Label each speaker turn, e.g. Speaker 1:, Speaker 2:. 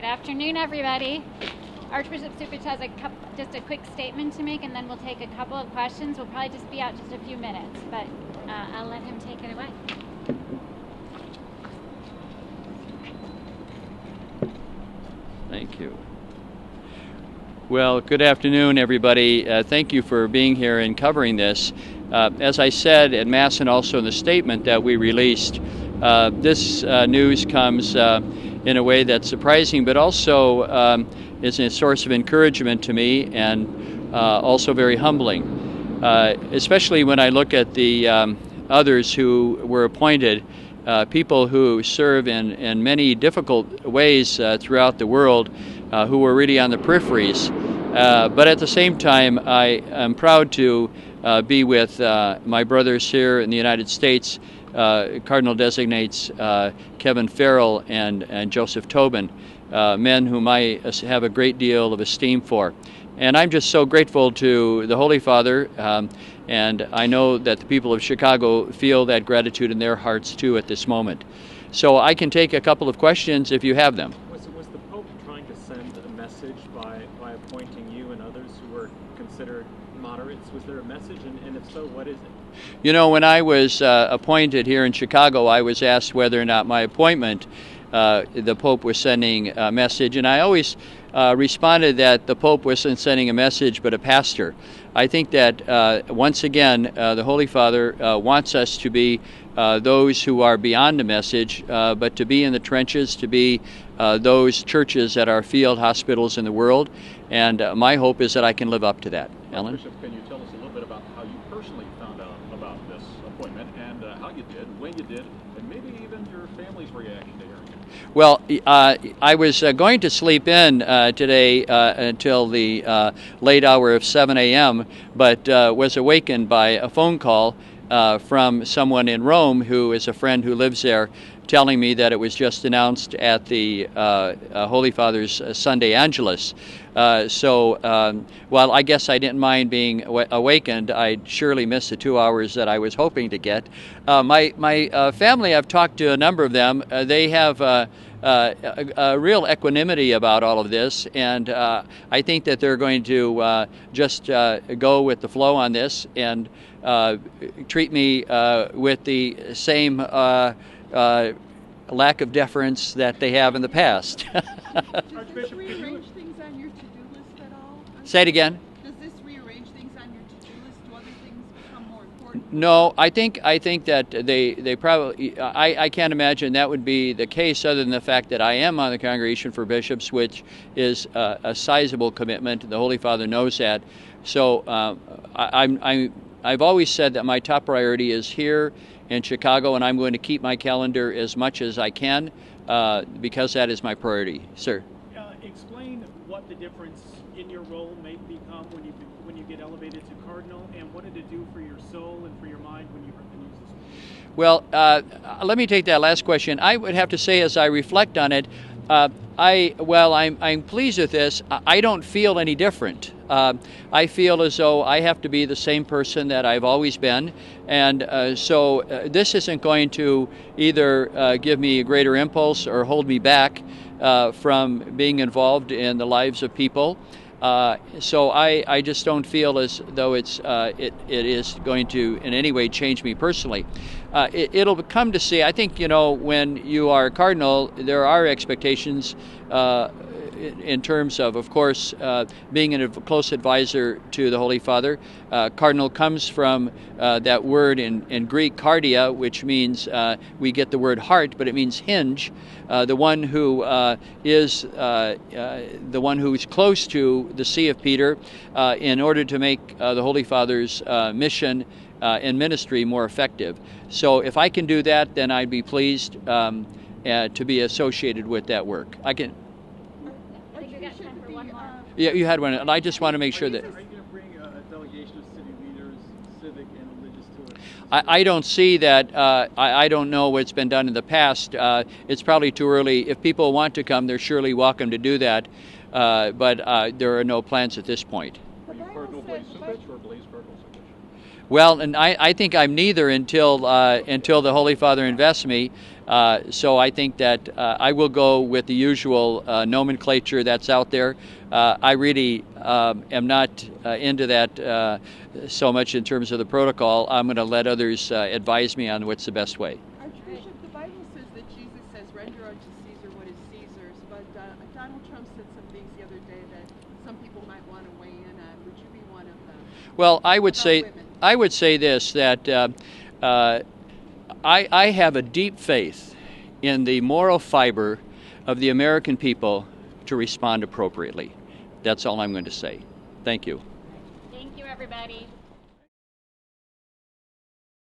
Speaker 1: Good afternoon, everybody. Archbishop Cupich has just a quick statement to make, and then we'll take a couple of questions. We'll probably just be out just a few minutes, but I'll let him take it away.
Speaker 2: Thank you. Well, good afternoon, everybody. Thank you for being here and covering this. As I said at Mass and also in the statement that we released, this news comes in a way that's surprising, but also is a source of encouragement to me and also very humbling, especially when I look at the others who were appointed, people who serve in many difficult ways throughout the world, who were really on the peripheries. But at the same time, I am proud to be with my brothers here in the United States, Cardinal designates Kevin Farrell and Joseph Tobin, men whom I have a great deal of esteem for. And I'm just so grateful to the Holy Father, and I know that the people of Chicago feel that gratitude in their hearts too at this moment. So I can take a couple of questions if you have them.
Speaker 3: Was the Pope trying to send a message by appointing you and others who were considered moderates? Was there a message, and if so, what is it?
Speaker 2: You know, when I was appointed here in Chicago, I was asked whether or not my appointment, the Pope was sending a message, and I always responded that the Pope wasn't sending a message but a pastor. I think that once again the Holy Father wants us to be those who are beyond the message, but to be in the trenches, to be those churches at our field hospitals in the world, and my hope is that I can live up to that. Ellen?
Speaker 4: Bishop, can you tell us a little bit about how you personally found out about this appointment and how you did, when you did, and maybe even your family's reaction to hearing it?
Speaker 2: Well, I was going to sleep in today until the late hour of 7 a.m., but was awakened by a phone call from someone in Rome who is a friend who lives there, telling me that it was just announced at the Holy Father's Sunday Angelus. So while I guess I didn't mind being awakened, I'd surely miss the 2 hours that I was hoping to get. My family, I've talked to a number of them. They have a real equanimity about all of this, and I think that they're going to just go with the flow on this and treat me with the same lack of deference that they have in the past.
Speaker 5: Does this rearrange things on your to-do list at all?
Speaker 2: Say it again.
Speaker 5: Does this rearrange things on your to-do list? Do other things become more important?
Speaker 2: No, I think that they probably, I can't imagine that would be the case, other than the fact that I am on the Congregation for Bishops, which is a sizable commitment. The Holy Father knows that. So I've always said that my top priority is here in Chicago, and I'm going to keep my calendar as much as I can because that is my priority. Sir?
Speaker 3: Explain what the difference in your role may become when you get elevated to Cardinal, and what did it do for your soul and for your mind when you heard the news this morning?
Speaker 2: Well, let me take that last question. I would have to say, as I reflect on it, I'm pleased with this. I don't feel any different. I feel as though I have to be the same person that I've always been, and so this isn't going to either give me a greater impulse or hold me back from being involved in the lives of people. So I just don't feel as though it is going to in any way change me personally. It'll come to see, I think, when you are Cardinal, there are expectations in terms of course, being a close advisor to the Holy Father. Cardinal comes from that word in Greek, cardia, which means, we get the word heart, but it means hinge. The one who is the one who's close to the See of Peter in order to make the Holy Father's mission and ministry more effective. So if I can do that, then I'd be pleased to be associated with that work. I think
Speaker 1: we got time for one more.
Speaker 2: Yeah, you had one, and I just want to make sure that.
Speaker 3: Are you going to bring a delegation of city leaders, civic and religious, to it?
Speaker 2: I don't see that. I don't know what's been done in the past. It's probably too early. If people want to come, they're surely welcome to do that, but there are no plans at this point.
Speaker 4: Are you Cardinal Blase Cupich or Blase Cardinal Cupich?
Speaker 2: Well, and I think I'm neither until the Holy Father invests me. So I think that I will go with the usual nomenclature that's out there. I really am not into that so much in terms of the protocol. I'm going to let others advise me on what's the best way.
Speaker 5: Archbishop, the Bible says that Jesus says, "Render unto Caesar what is Caesar's." But Donald Trump said some things the other day that some people might want to weigh in on. Would you be one of them?
Speaker 2: Well,
Speaker 5: Women.
Speaker 2: I would say this, that I have a deep faith in the moral fiber of the American people to respond appropriately. That's all I'm going to say. Thank you.
Speaker 1: Thank you, everybody.